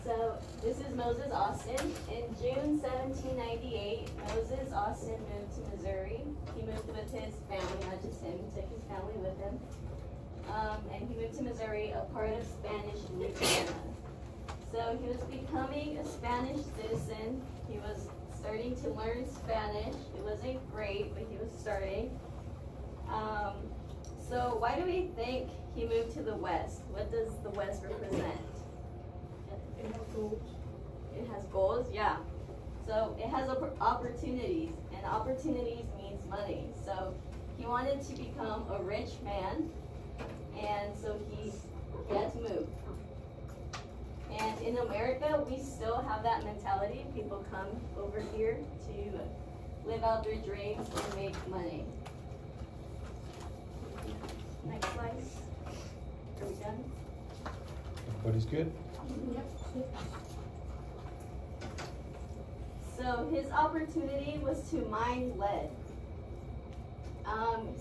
So this is Moses Austin. In June 1798, Moses Austin moved to Missouri. He moved with his family, not just him. He took his family with him. And he moved to Missouri, a part of Spanish Louisiana. So he was becoming a Spanish citizen. He was starting to learn Spanish. It wasn't great, but he was starting. So why do we think he moved to the West? What does the West represent? It has goals. It has goals, yeah. So it has opportunities, and opportunities means money. So he wanted to become a rich man, and so he had to move. And in America, we still have that mentality. People come over here to live out their dreams and make money. Next slide. Are we done? Everybody's good? Yep. So his opportunity was to mine lead.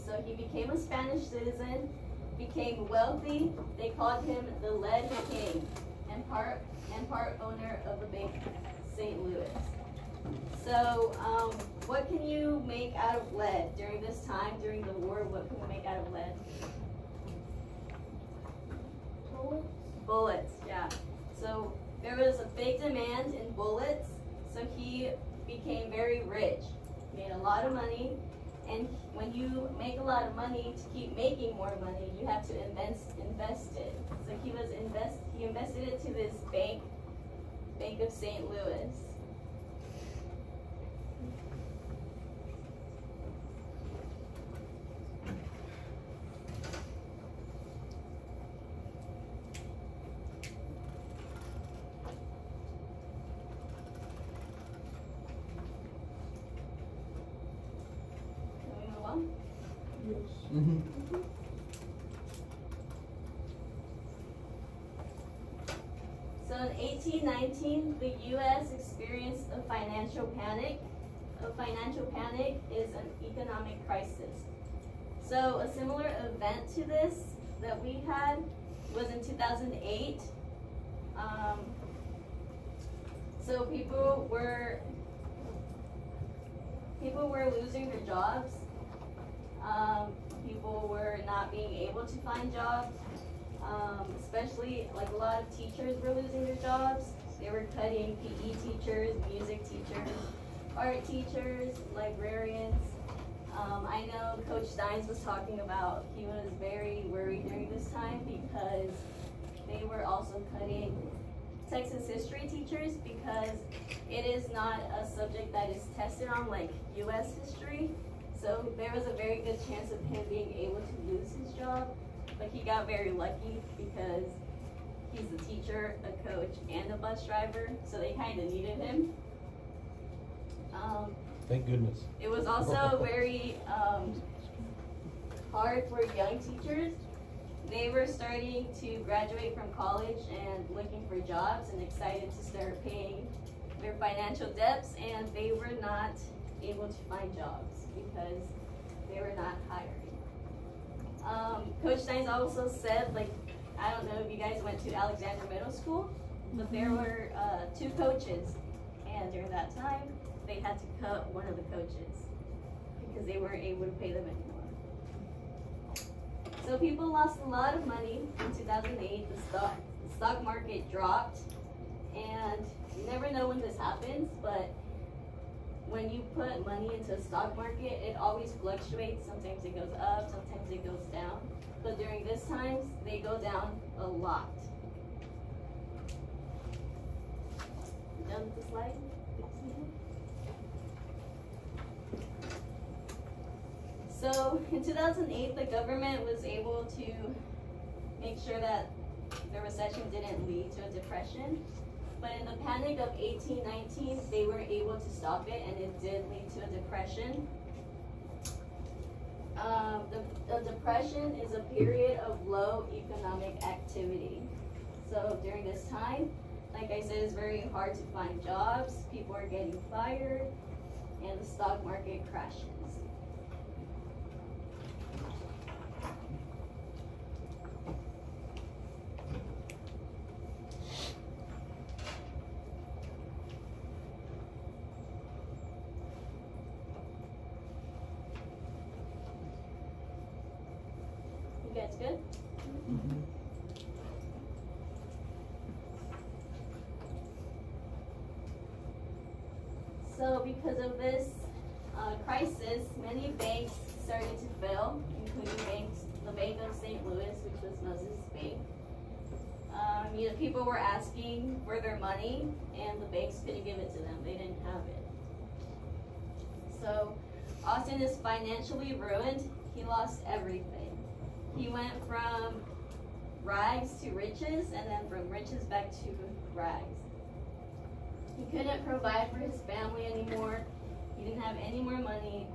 So he became a Spanish citizen, became wealthy. They called him the Lead King, and part owner of the Bank St. Louis. So what can you make out of lead during this time, during the war? What can we make out of lead? Bullets, yeah. So there was a big demand in bullets, so he became very rich, made a lot of money, and when you make a lot of money, to keep making more money, you have to invest it. So he invested it to this Bank of St. Louis. Mm-hmm. So in 1819, the U.S. experienced a financial panic. A financial panic is an economic crisis. So a similar event to this that we had was in 2008. So people were losing their jobs. People were not being able to find jobs, especially like a lot of teachers were losing their jobs. They were cutting PE teachers, music teachers, art teachers, librarians. I know Coach Steins was talking about he was very worried during this time because they were also cutting Texas history teachers because it is not a subject that is tested on like U.S. history. So there was a very good chance of him being able to lose his job, but he got very lucky because he's a teacher, a coach, and a bus driver, so they kind of needed him. Thank goodness. It was also very hard for young teachers. They were starting to graduate from college and looking for jobs and excited to start paying their financial debts, and they were not able to find jobs because they were not hiring. Coach Steins also said, like, I don't know if you guys went to Alexander Middle School, but there were 2 coaches, and during that time, they had to cut one of the coaches because they weren't able to pay them anymore. So people lost a lot of money in 2008. The stock market dropped, and you never know when this happens, but when you put money into a stock market, it always fluctuates. Sometimes it goes up, sometimes it goes down. But during this times, they go down a lot. Done with the slide? So in 2008, the government was able to make sure that the recession didn't lead to a depression. But in the panic of 1819, they were able to stop it, and it did lead to a depression. The depression is a period of low economic activity. So during this time, like I said, it's very hard to find jobs. People are getting fired. and the stock market crashes. You guys good? Mm-hmm. So because of this crisis, many banks started to fail, including the Bank of St. Louis, which was Moses' bank. People were asking for their money, and the banks couldn't give it to them. They didn't have it. So Austin is financially ruined. He lost everything. He went from rags to riches, and then from riches back to rags. He couldn't provide for his family anymore. He didn't have any more money.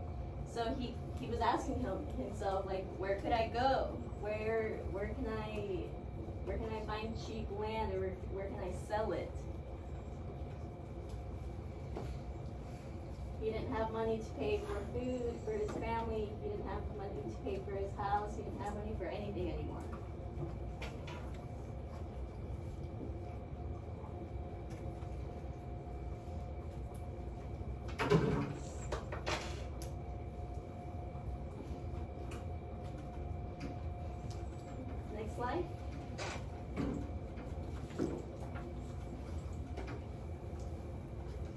So he was asking himself, like, where could I go? Where can I find cheap land, or where can I sell it? He didn't have money to pay for food for his family. He didn't have money to pay for his house. He didn't have money for anything anymore. Next slide.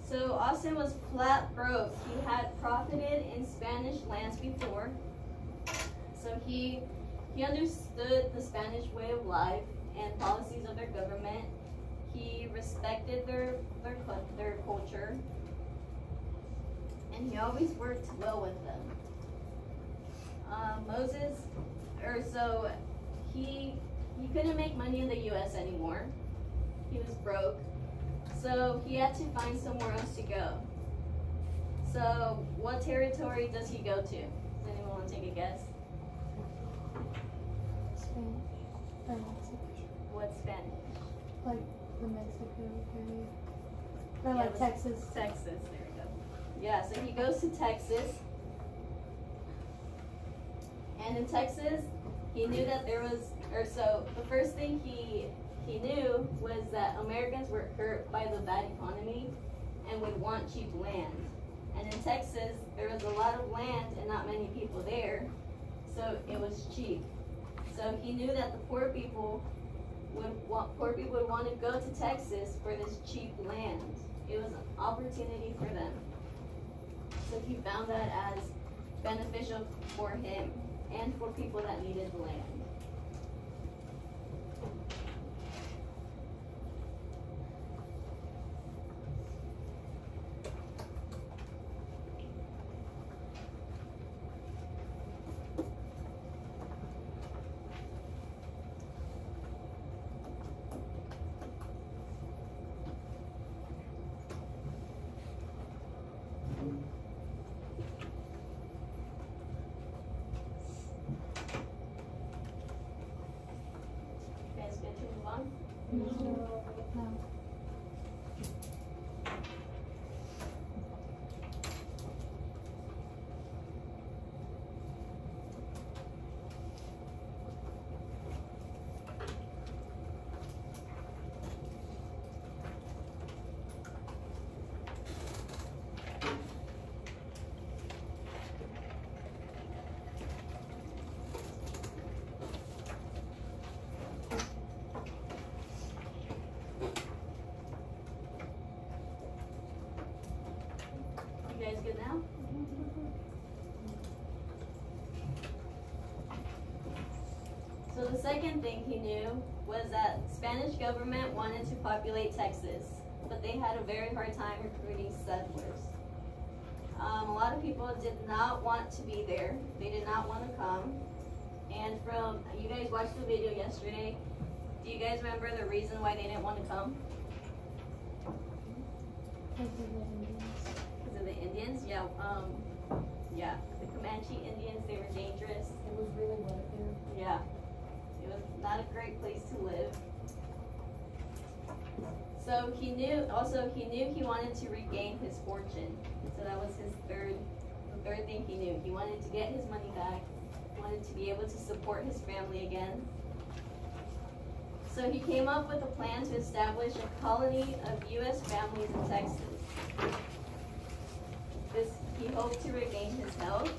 So Austin was flat broke. He had profited in Spanish lands before. So he understood the Spanish way of life and policies of their government. He respected their culture. And he always worked well with them. He couldn't make money in the U.S. anymore. He was broke. So he had to find somewhere else to go. So what territory does he go to? Does anyone want to take a guess? Spanish. Or Mexico. What's Spanish? Like the Mexico area. Or Yeah, like it was Texas. Texas, there we go. Yeah, so he goes to Texas. And in Texas, he knew that the first thing he knew was that Americans were hurt by the bad economy and would want cheap land. And in Texas, there was a lot of land and not many people there, so it was cheap. So he knew that the poor people would want to go to Texas for this cheap land. It was an opportunity for them. So he found that as beneficial for him and for people that needed the land. You guys good to move on? No. You guys good now? So the second thing he knew was that Spanish government wanted to populate Texas, but they had a very hard time recruiting settlers. A lot of people did not want to be there. They did not want to come. And you guys watched the video yesterday. Do you guys remember the reason why they didn't want to come? Because of the Indians? Yeah. Yeah. The Comanche Indians, they were dangerous. It was really wet there. Yeah. It was not a great place to live. So he knew he wanted to regain his fortune. So that was the third thing he knew. He wanted to get his money back, wanted to be able to support his family again. So he came up with a plan to establish a colony of U.S. families in Texas. He hoped to regain his health.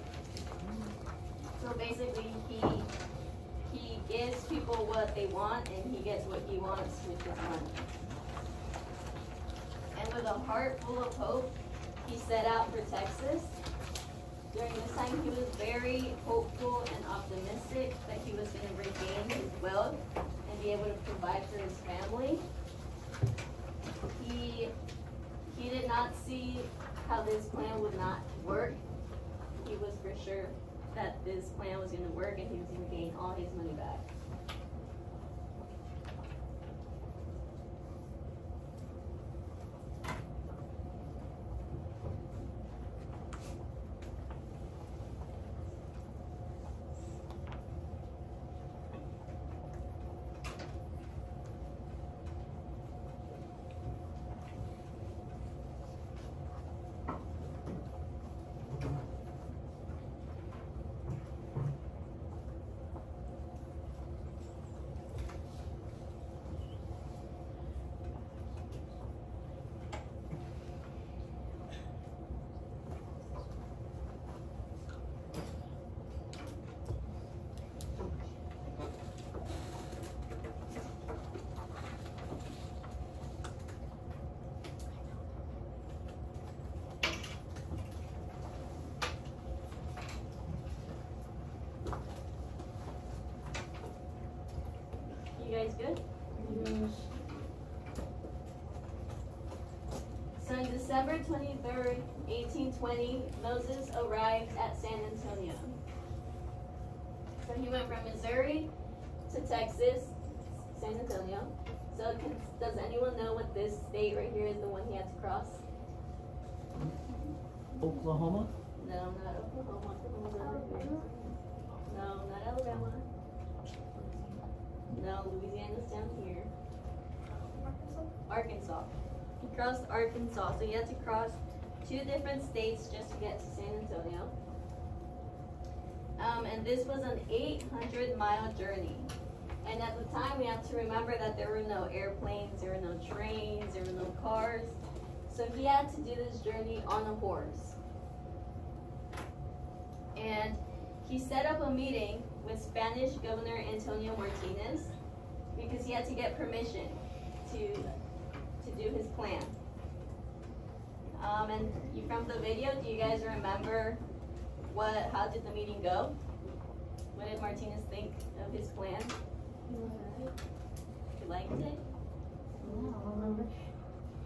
So basically, he gives people what they want, and he gets what he wants, which is money. And with a heart full of hope, he set out for Texas. During this time, he was very hopeful and optimistic that he was going to regain his wealth and be able to provide for his family. He did not see how this plan would not work. He was for sure that this plan was going to work and he was going to gain all his money back. You guys good? Yes. So on December 23rd, 1820, Moses arrived at San Antonio. So he went from Missouri to Texas, San Antonio. So does anyone know what this state right here is, the one he had to cross? Oklahoma? No, not Oklahoma. Oklahoma's over here. No, not Alabama. No, Louisiana's down here. Arkansas. He crossed Arkansas, so he had to cross 2 different states just to get to San Antonio. And this was an 800-mile journey. And at the time, we have to remember that there were no airplanes, there were no trains, there were no cars. So he had to do this journey on a horse. And he set up a meeting with Spanish Governor Antonio Martinez because he had to get permission to do his plan. And from the video, do you guys remember how did the meeting go? What did Martinez think of his plan? You liked it? I don't remember.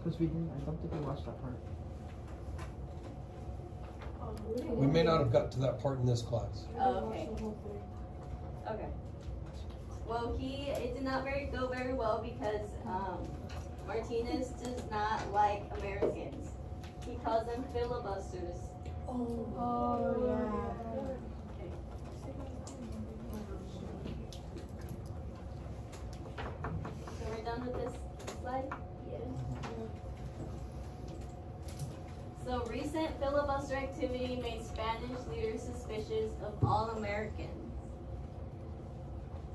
Because I don't think we watched that part. We may not have got to that part in this class. Oh, okay. Okay. Well, it did not go very well because Martinez does not like Americans. He calls them filibusters. Oh, yeah. So we're done with this slide? Yes. So recent filibuster activity made Spanish leaders suspicious of all Americans.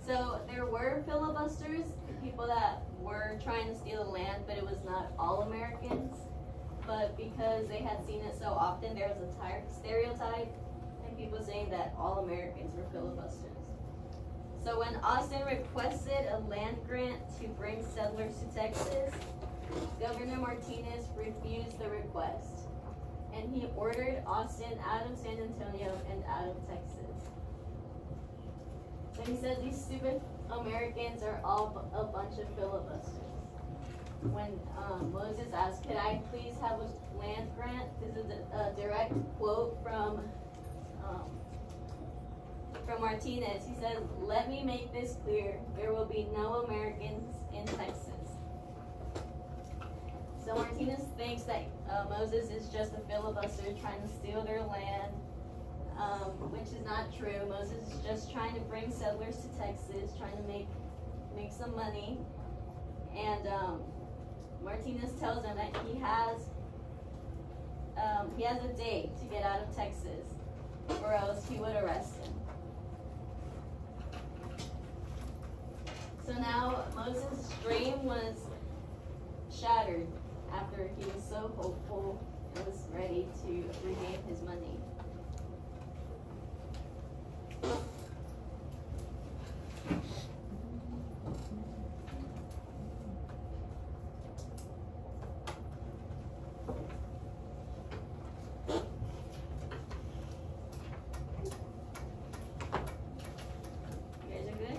So there were filibusters, people that were trying to steal the land, but it was not all Americans. But because they had seen it so often, there was a stereotype and people saying that all Americans were filibusters. So when Austin requested a land grant to bring settlers to Texas, Governor Martinez refused the request. And he ordered Austin out of San Antonio and out of Texas. So he said these stupid Americans are all a bunch of filibusters. When Moses asked, could I please have a land grant? This is a direct quote from Martinez. He said, let me make this clear. There will be no Americans in Texas. So Martinez thinks that Moses is just a filibuster trying to steal their land, which is not true. Moses is just trying to bring settlers to Texas, trying to make some money. And Martinez tells him that he has a day to get out of Texas, or else he would arrest him. So now Moses' dream was shattered after he was so hopeful and was ready to regain his money. You guys are good?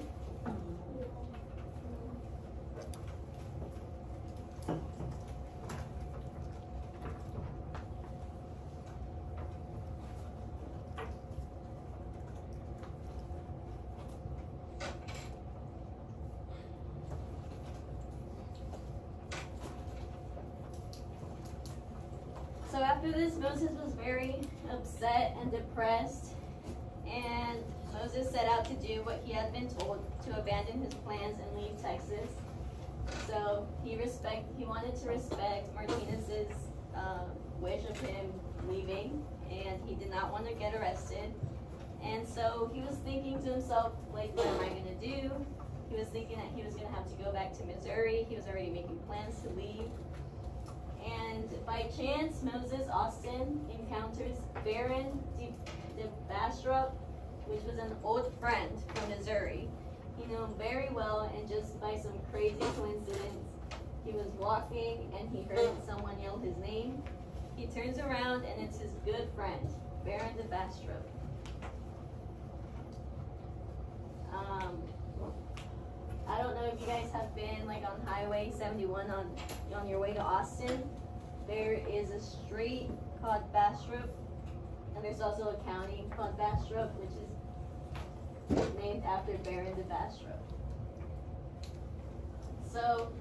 So after this, Moses was very upset and depressed, and Moses set out to do what he had been told, to abandon his plans and leave Texas. So he wanted to respect Martinez's wish of him leaving, and he did not want to get arrested. And so he was thinking to himself, like, what am I going to do? He was thinking that he was going to have to go back to Missouri. He was already making plans to leave. And by chance, Moses Austin encounters Baron de Bastrop, which was an old friend from Missouri. He knew him very well, and just by some crazy coincidence, he was walking and he heard someone yell his name. He turns around and it's his good friend, Baron de Bastrop. I don't know if you guys have been like on Highway 71 on your way to Austin. There is a street called Bastrop, and there's also a county called Bastrop, which is named after Baron de Bastrop. So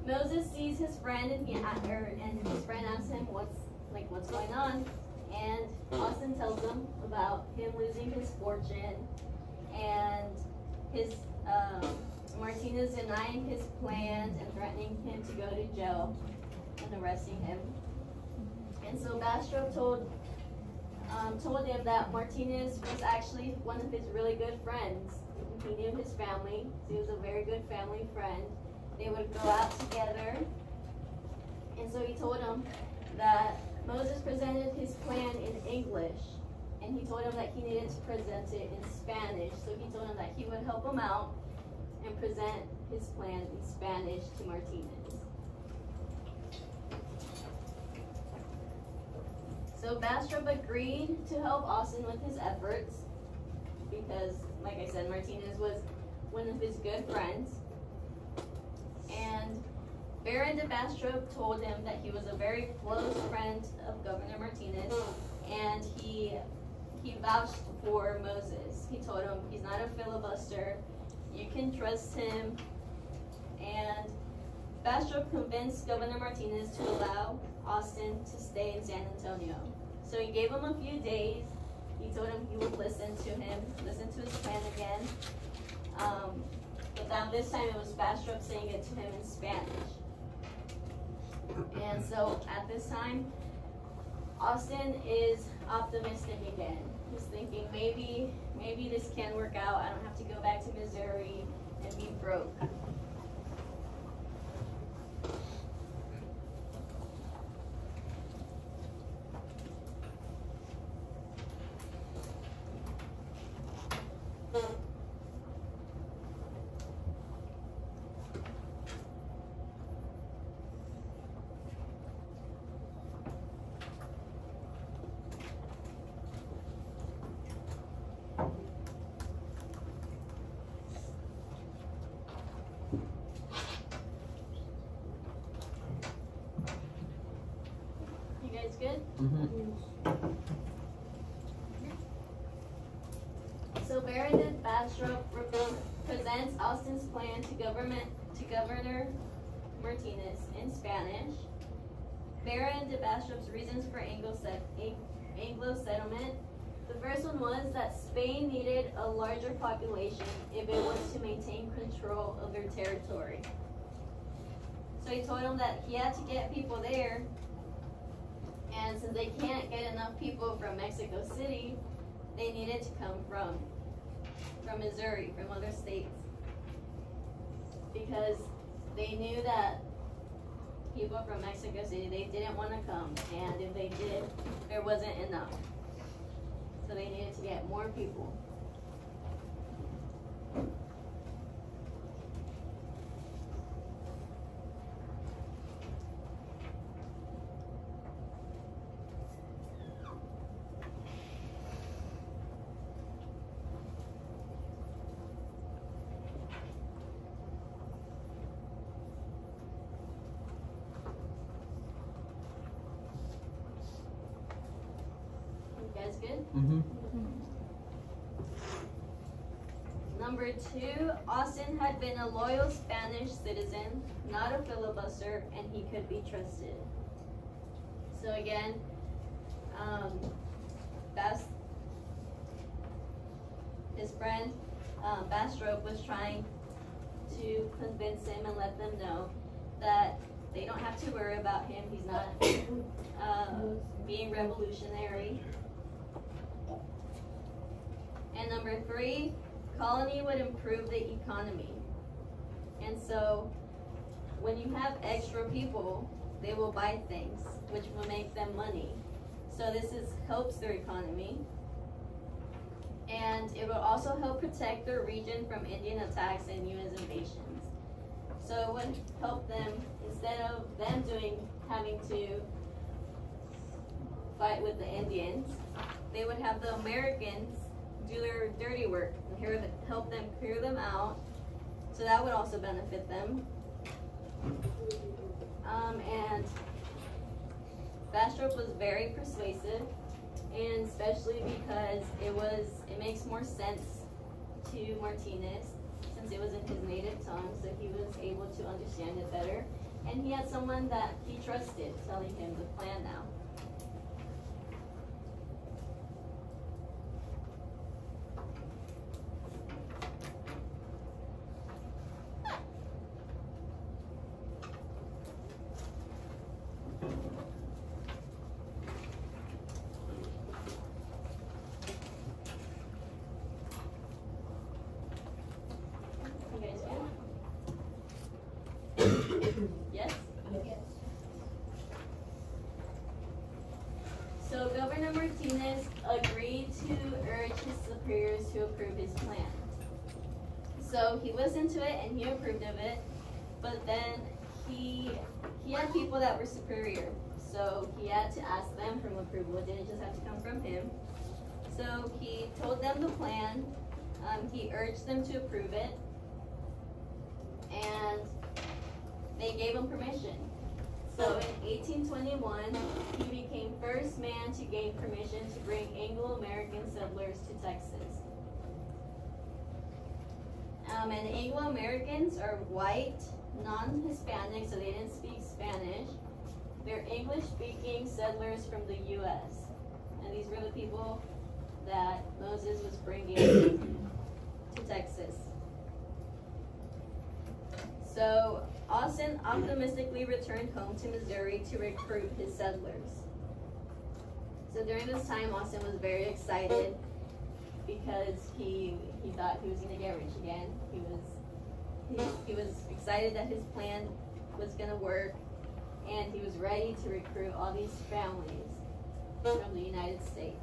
Moses sees his friend, and his friend asks him what's going on, and Austin tells him about him losing his fortune and his Martinez denying his plans and threatening him to go to jail and arresting him. And so Bastrop told him that Martinez was actually one of his really good friends. He knew his family, so he was a very good family friend. They would go out together. And so he told him that Moses presented his plan in English, and he told him that he needed to present it in Spanish. So he told him that he would help him out and present his plan in Spanish to Martinez. So Bastrop agreed to help Austin with his efforts because, like I said, Martinez was one of his good friends. And Baron de Bastrop told him that he was a very close friend of Governor Martinez, and he vouched for Moses. He told him he's not a filibuster, you can trust him. And Bastrop convinced Governor Martinez to allow Austin to stay in San Antonio. So he gave him a few days. He told him he would listen to his plan again. But now this time it was Bastrop saying it to him in Spanish. And so at this time, Austin is optimistic again. He's thinking maybe this can work out. I don't have to go back to Missouri and be broke. Good? So Baron de Bastrop presents Austin's plan to Governor Martinez in Spanish. Baron de Bastrop's reasons for Anglo settlement. The first one was that Spain needed a larger population if it was to maintain control of their territory. So he told him that he had to get people there, and since they can't get enough people from Mexico City, they needed to come from Missouri, from other states, because they knew that people from Mexico City, they didn't want to come, and if they did, there wasn't enough. So they needed to get more people. You guys good? Mm-hmm. Number 2, Austin had been a loyal Spanish citizen, not a filibuster, and he could be trusted. So again, his friend Bastrop was trying to convince him and let them know that they don't have to worry about him. He's not being revolutionary. And number 3, colony would improve the economy. And so when you have extra people, they will buy things, which will make them money. So this helps their economy. And it will also help protect their region from Indian attacks and U.S. invasions. So it would help them, instead of them having to fight with the Indians, they would have the Americans do their dirty work and help them clear them out. So that would also benefit them. And Bastrop was very persuasive, and especially because it makes more sense to Martinez since it was in his native tongue, so he was able to understand it better. And he had someone that he trusted telling him the plan now. Yes? Yes. So Governor Martinez agreed to urge his superiors to approve his plan. So he listened to it and he approved of it, but then he had people that were superior. So he had to ask them from approval. It didn't just have to come from him. So he told them the plan. He urged them to approve it. And they gave him permission. So in 1821, he became first man to gain permission to bring Anglo-American settlers to Texas. And Anglo-Americans are white, non-Hispanic, so they didn't speak Spanish. They're English-speaking settlers from the U.S. And these were the people that Moses was bringing to Texas. So Austin optimistically returned home to Missouri to recruit his settlers. So during this time, Austin was very excited because he thought he was going to get rich again. He was excited that his plan was going to work, and he was ready to recruit all these families from the United States.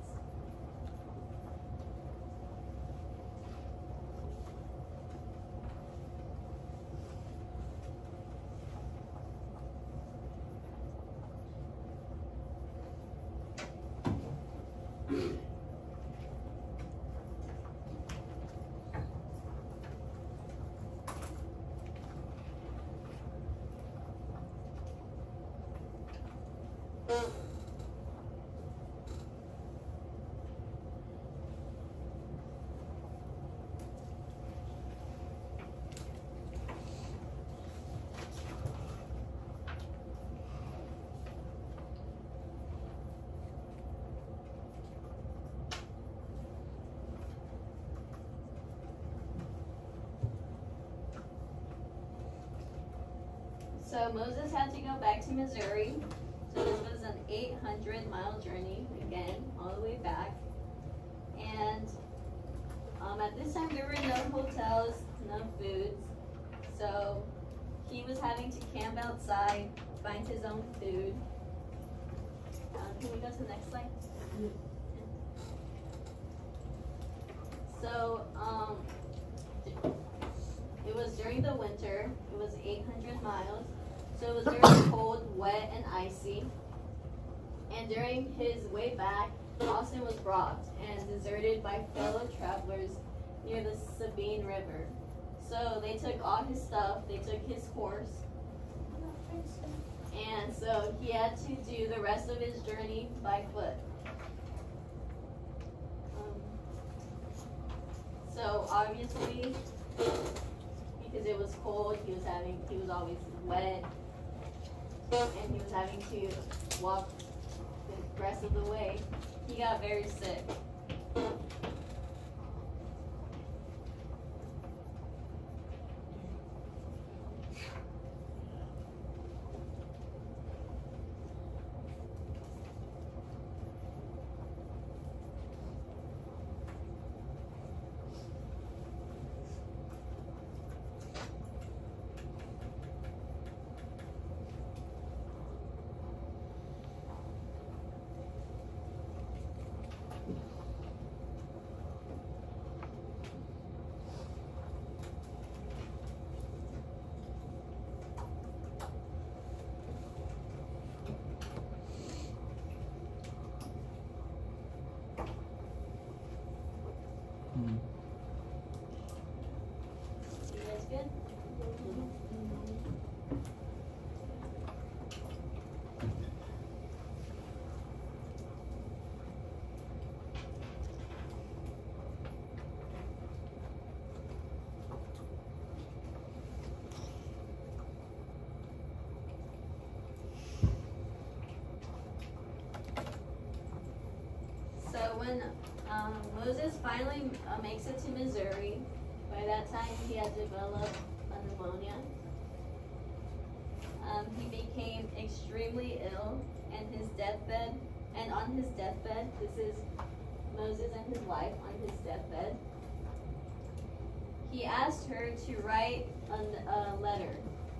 So Moses had to go back to Missouri. So this was an 800-mile journey, again, all the way back. And at this time, there were no hotels, no foods. So he was having to camp outside, find his own food. Can we go to the next slide? So, it was during the winter. It was 800 miles. So it was very cold, wet, and icy. And during his way back, Austin was robbed and deserted by fellow travelers near the Sabine River. So they took all his stuff. They took his horse. And so he had to do the rest of his journey by foot. So obviously, because it was cold, he was always wet, and he was having to walk the rest of the way. He got very sick. You guys good? So when Moses finally makes it to Missouri, by that time he had developed a pneumonia. He became extremely ill, and on his deathbed, this is Moses and his wife on his deathbed, he asked her to write a letter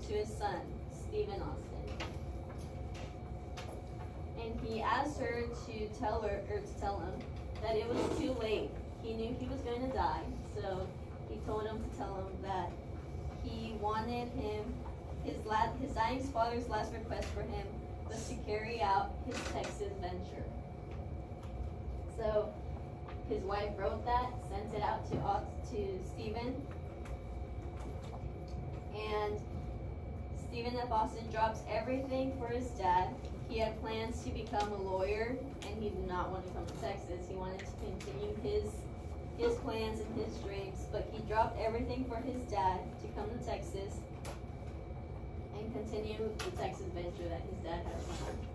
to his son, Stephen Austin. And he asked her to tell him that it was too late. He knew he was going to die, so he told him to tell him that he wanted his dying father's last request for him was to carry out his Texas venture. So his wife wrote that, sent it out to Stephen, and Stephen F. Austin drops everything for his dad. He had plans to become a lawyer, and he did not want to come to Texas. He wanted to continue his plans and his dreams, but he dropped everything for his dad to come to Texas and continue the Texas venture that his dad had planned.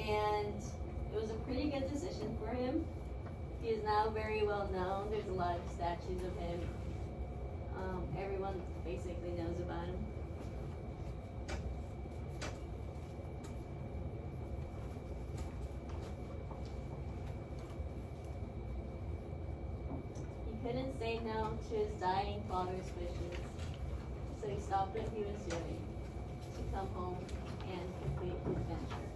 And it was a pretty good decision for him. He is now very well known. There's a lot of statues of him. Everyone basically knows about him. He couldn't say no to his dying father's wishes, so he stopped what he was doing to come home and complete his venture.